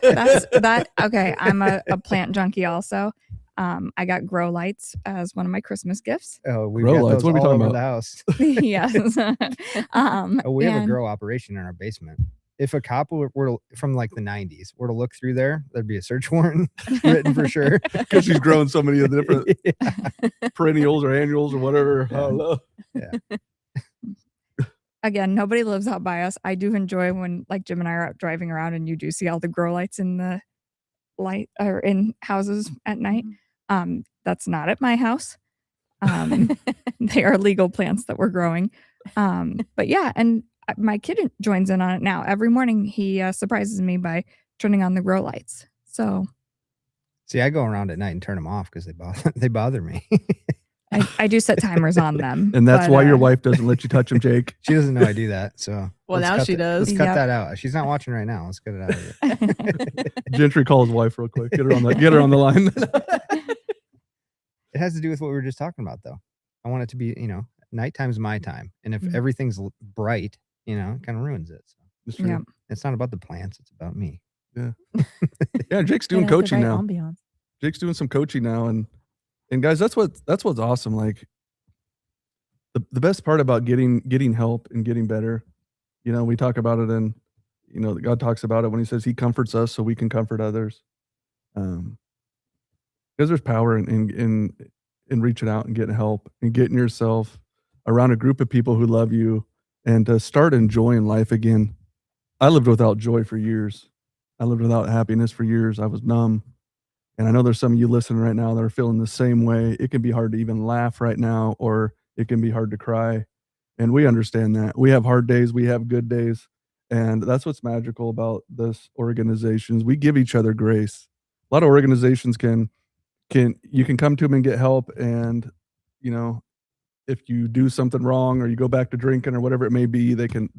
That's that. Okay. I'm a plant junkie also. I got grow lights as one of my Christmas gifts. Oh, we've Grow got lights, those what are we all talking over about? the house. Yes. Oh, we have a and- grow operation in our basement. If a cop were to, from like the 90s were to look through there, there'd be a search warrant written for sure. Because she's growing so many of the different Yeah. perennials or annuals or whatever. I don't know. Again, nobody lives out by us. I do enjoy when like Jim and I are out driving around and you do see all the grow lights in the light or in houses at night. That's not at my house. They are legal plants that we're growing. But yeah, and my kid joins in on it now. Every morning he surprises me by turning on the grow lights. So See, I go around at night and turn them off because they bother me. I do set timers on them. And that's but, why your wife doesn't let you touch them, Jake. She doesn't know I do that. So Well, let's now cut she does. Let's cut Yep. that out. She's not watching right now. Let's get it out of here. Gentry, call his wife real quick. Get her on the line. It has to do with what we were just talking about, though. I want it to be, nighttime's my time. And if Mhm. everything's bright, it kind of ruins it. So It's true. Yeah. it's not about the plants. It's about me. Yeah, Jake's doing Gotta have the coaching right now. ambiance. Jake's doing some coaching now, and guys, that's what's awesome. Like the best part about getting help and getting better, we talk about it in you know, God talks about it when he says he comforts us so we can comfort others. Because there's power in reaching out and getting help and getting yourself around a group of people who love you and to start enjoying life again. I lived without joy for years. I lived without happiness for years. I was numb. And I know there's some of you listening right now that are feeling the same way. It can be hard to even laugh right now, or it can be hard to cry. And we understand that. We have hard days, we have good days. And that's what's magical about this organizations. We give each other grace. A lot of organizations can you can come to them and get help, and you know, if you do something wrong or you go back to drinking or whatever it may be, they can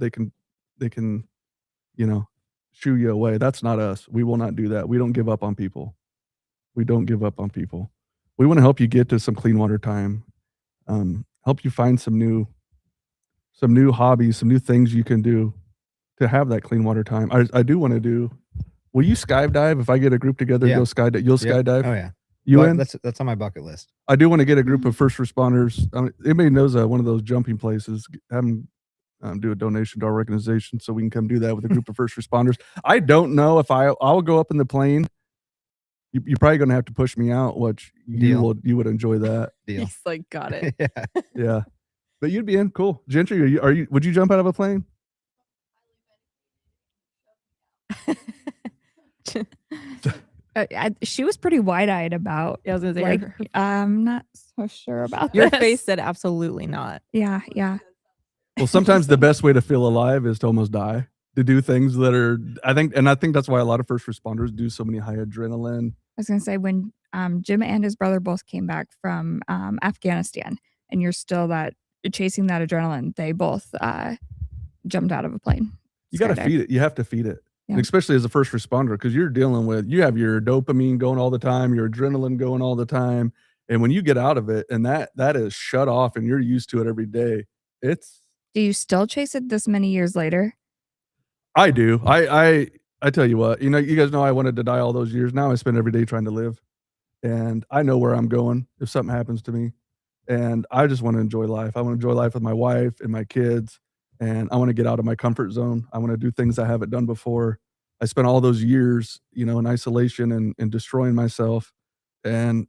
you know, shoo you away. That's not us. We will not do that. We don't give up on people. We don't give up on people. We want to help you get to some clean water time. Help you find some new hobbies, some new things you can do to have that clean water time. I do want to do. Will you skydive if I get a group together? Yeah. Go skydive. You'll Yep. skydive. Oh yeah. You Well, in? that's on my bucket list. I do want to get a group of first responders. Anybody knows one of those jumping places? Have them do a donation to our organization so we can come do that with a group of first responders. I don't know if I'll go up in the plane. You're probably going to have to push me out, which Deal. you would enjoy that. Deal. He's like, got it. Yeah. Yeah, but you'd be in. Cool. Gentry, would you jump out of a plane? She was pretty wide-eyed about. Yeah, I was gonna say, Like, her I'm not so sure about your this. face said absolutely not. Yeah, yeah. Well, sometimes the best way to feel alive is to almost die, to do things that are, I think that's why a lot of first responders do so many high adrenaline. I was gonna say when Jim and his brother both came back from Afghanistan, and you're still chasing that adrenaline, they both jumped out of a plane. You got to Skydived. feed it. You have to feed it. Yeah. And especially as a first responder, because you have your dopamine going all the time, your adrenaline going all the time. And when you get out of it and that is shut off and you're used to it every day, Do you still chase it this many years later? I do. I tell you what, you guys know I wanted to die all those years. Now I spend every day trying to live. And I know where I'm going if something happens to me. And I just want to enjoy life. I want to enjoy life with my wife and my kids. And I want to get out of my comfort zone. I want to do things I haven't done before. I spent all those years, in isolation and destroying myself. And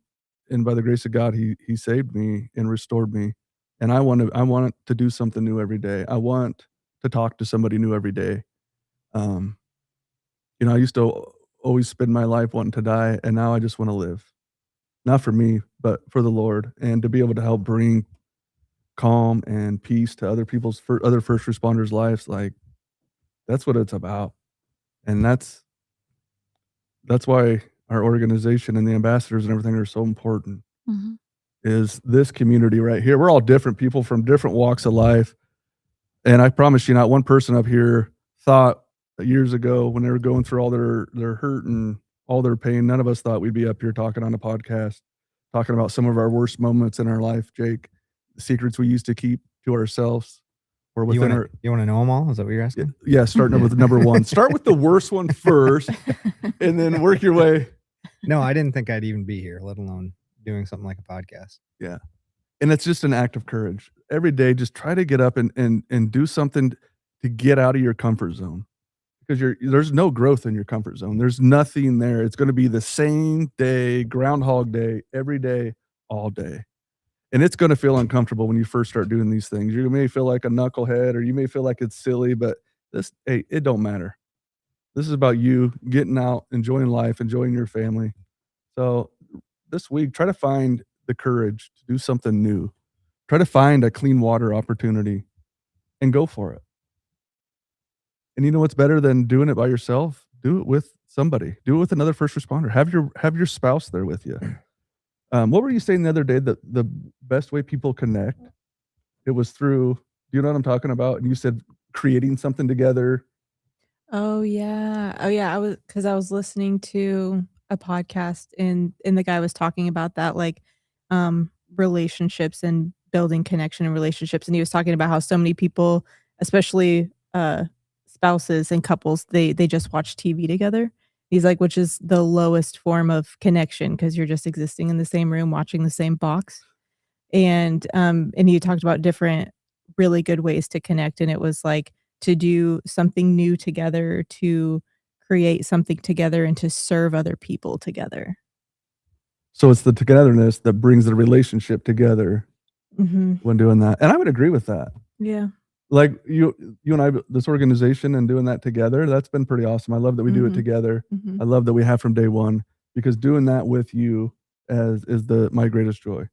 by the grace of God, he saved me and restored me. And I want to do something new every day. I want to talk to somebody new every day. I used to always spend my life wanting to die, and now I just want to live. Not for me, but for the Lord, and to be able to help bring calm and peace to other first responders' lives. Like, that's what it's about. And that's why our organization and the ambassadors and everything are so important. Mm-hmm. Is this community right here. We're all different people from different walks of life. And I promise you, not one person up here thought years ago when they were going through all their hurt and all their pain, none of us thought we'd be up here talking on a podcast, talking about some of our worst moments in our life, Jake, the secrets we used to keep to ourselves or within You want to know them all? Is that what you're asking? Yeah, starting with number one. Start with the worst one first and then work your way. No, I didn't think I'd even be here, let alone doing something like a podcast. Yeah. And it's just an act of courage. Every day, just try to get up and do something to get out of your comfort zone. Because there's no growth in your comfort zone. There's nothing there. It's going to be the same day, Groundhog Day, every day, all day. And it's going to feel uncomfortable when you first start doing these things. You may feel like a knucklehead or you may feel like it's silly, but it don't matter. This is about you getting out, enjoying life, enjoying your family. So this week, try to find the courage to do something new. Try to find a clean water opportunity and go for it. And you know what's better than doing it by yourself? Do it with somebody. Do it with another first responder. Have your spouse there with you. What were you saying the other day that the best way people connect? It was through, do you know what I'm talking about? And you said creating something together. Oh yeah. I was listening to a podcast and the guy was talking about that, like relationships and building connection and relationships. And he was talking about how so many people, especially spouses and couples, they just watch TV together. He's like, which is the lowest form of connection because you're just existing in the same room watching the same box. And he talked about different really good ways to connect, and it was like to do something new together, to create something together, and to serve other people together. So it's the togetherness that brings the relationship together Mm-hmm. when doing that. And I would agree with that. Yeah. Like you and I, this organization and doing that together, that's been pretty awesome. I love that we do it Mhm. together. Mm-hmm. I love that we have from day one, because doing that with you is my greatest joy.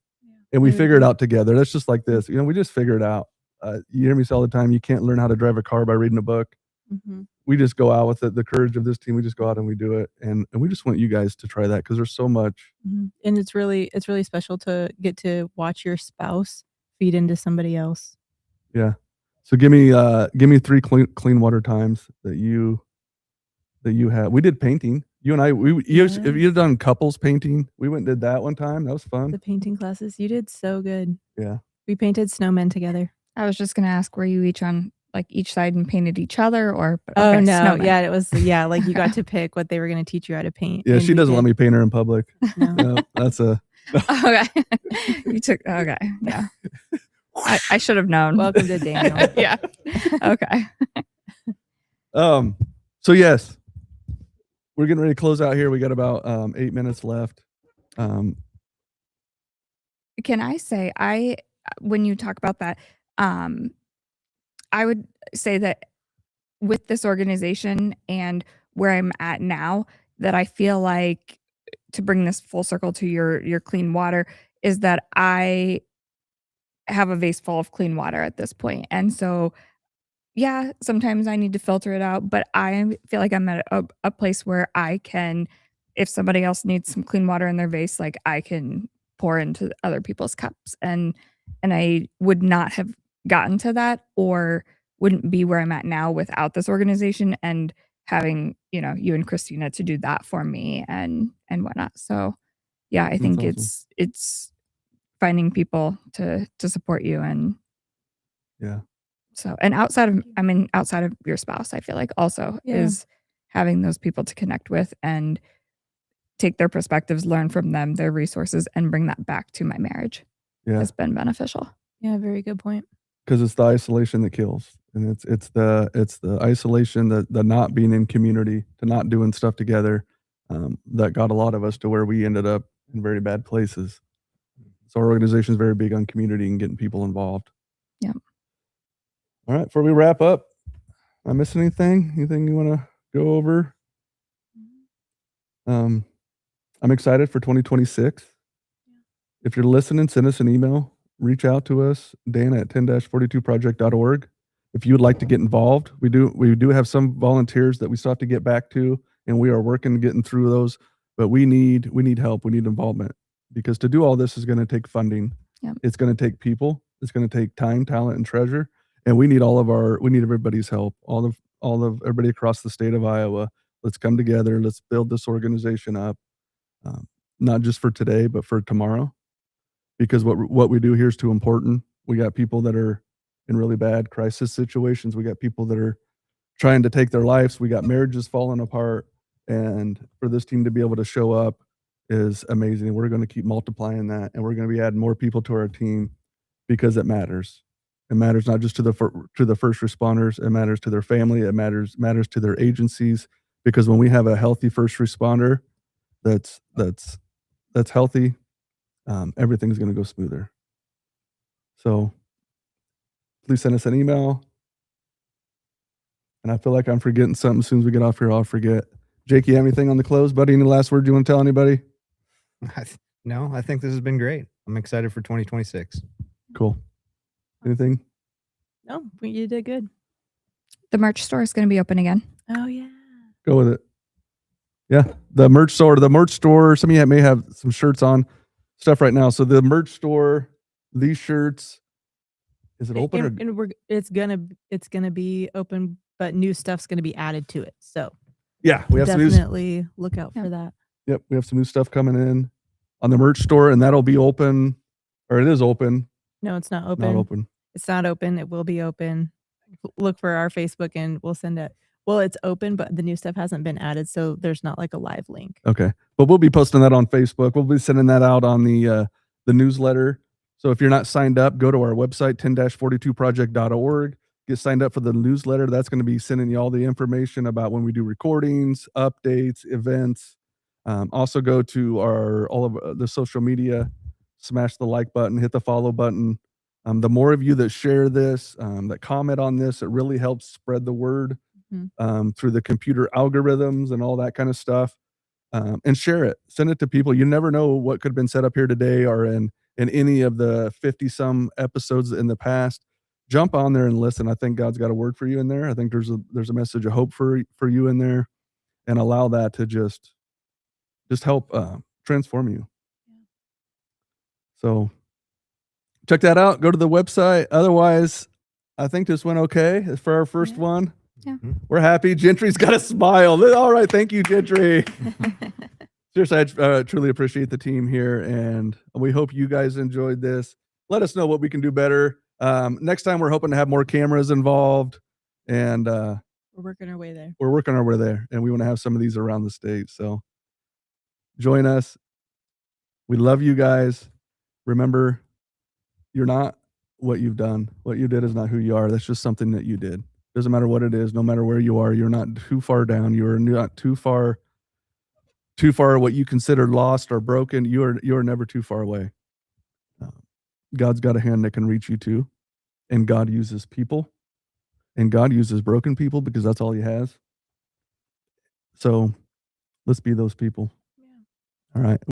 And we I figure it agree. out together. That's just like this. We just figure it out. You hear me say all the time, you can't learn how to drive a car by reading a book. Mm-hmm. We just go out with it. The courage of this team, we just go out and we do it. And we just want you guys to try that, because there's so much. Mm-hmm. And it's really special to get to watch your spouse feed into somebody else. Yeah. So give me 3 clean water times that you have. We did painting. You and I, if you've done couples painting, we went and did that one time. That was fun. The painting classes, you did so good. Yeah. We painted snowmen together. I was just gonna ask, were you each on like each side and painted each other, or? Oh okay, no, snowmen. yeah, it was like you got to pick what they were going to teach you how to paint. Yeah, and she we doesn't let did. me paint her in public. No. No, that's a Okay. You took okay. Yeah. I should have known. Welcome to Daniel. Yeah. Okay. So yes, we're getting ready to close out here. We got about 8 minutes left. Can I say when you talk about that, I would say that with this organization and where I'm at now, that I feel like, to bring this full circle to your clean water, is that I have a vase full of clean water at this point. And so, yeah, sometimes I need to filter it out, but I feel like I'm at a place where I can, if somebody else needs some clean water in their vase, like I can pour into other people's cups. And I would not have gotten to that, or wouldn't be where I'm at now without this organization and having, you and Christina to do that for me and whatnot. So yeah, I think awesome. it's finding people to support you. And Yeah. so, and outside of your spouse, I feel like also Yeah. is having those people to connect with and take their perspectives, learn from them, their resources, and bring that back to my marriage Yeah. has been beneficial. Yeah, very good point. Because it's the isolation that kills, and it's the isolation, the not being in community, to not doing stuff together, that got a lot of us to where we ended up in very bad places. So our organization is very big on community and getting people involved. Yeah. All right, before we wrap up, am I missing anything? Anything you want to go over? I'm excited for 2026. If you're listening, send us an email. Reach out to us, Dana at 10-42project.org. If you would like to get involved, we do have some volunteers that we still have to get back to, and we are working getting through those. But we need help. We need involvement, because to do all this is going to take funding. Yep. It's going to take people. It's going to take time, talent, and treasure. And we need everybody's help. All of everybody across the state of Iowa. Let's come together. Let's build this organization up, not just for today, but for tomorrow. Because what we do here is too important. We got people that are in really bad crisis situations. We got people that are trying to take their lives. We got marriages falling apart. And for this team to be able to show up is amazing. We're going to keep multiplying that, and we're going to be adding more people to our team, because it matters. It matters not just to the first responders. It matters to their family. It matters to their agencies. Because when we have a healthy first responder that's healthy, everything's going to go smoother. So please send us an email. And I feel like I'm forgetting something. As soon as we get off here, I'll forget. Jake, you have anything on the close, buddy? Any last words you want to tell anybody? No, I think this has been great. I'm excited for 2026. Cool. Anything? No, you did good. The merch store is going to be open again. Oh yeah. Go with it. Yeah, the merch store. Some of you may have some shirts on stuff right now. So the merch store, these shirts, is it open? And it's gonna be open, but new stuff's gonna be added to it. So Yeah, we have some new. definitely look out Yeah. for that. Yep, we have some new stuff coming in on the merch store, and that'll be open, or it is open. No, it's not open. Not open. It's not open. It will be open. Look for our Facebook and we'll send it. Well, it's open, but the new stuff hasn't been added, so there's not like a live link. Okay, but we'll be posting that on Facebook. We'll be sending that out on the newsletter. So if you're not signed up, go to our website 10-42project.org. get signed up for the newsletter. That's going to be sending you all the information about when we do recordings, updates, events. Also go to all of the social media, smash the like button, hit the follow button. The more of you that share this, that comment on this, it really helps spread the word through the computer algorithms and all that kind of stuff. And share it. Send it to people. You never know what could have been said up here today or in any of the 50 some episodes in the past. Jump on there and listen. I think God's got a word for you in there. I think there's a message of hope for you in there, and allow that to just help transform you. So check that out. Go to the website. Otherwise, I think this went okay for our first one. Yeah. We're happy. Gentry's got a smile. All right. Thank you, Gentry. Seriously, I truly appreciate the team here, and we hope you guys enjoyed this. Let us know what we can do better. Next time, we're hoping to have more cameras involved, and We're working our way there. we're working our way there, and we want to have some of these around the state. So join us. We love you guys. Remember, you're not what you've done. What you did is not who you are. That's just something that you did. Doesn't matter what it is, no matter where you are, you're not too far down. You're not too far what you consider lost or broken. You're never too far away. God's got a hand that can reach you too. And God uses people. And God uses broken people because that's all he has. So let's be those people. Yeah. All right.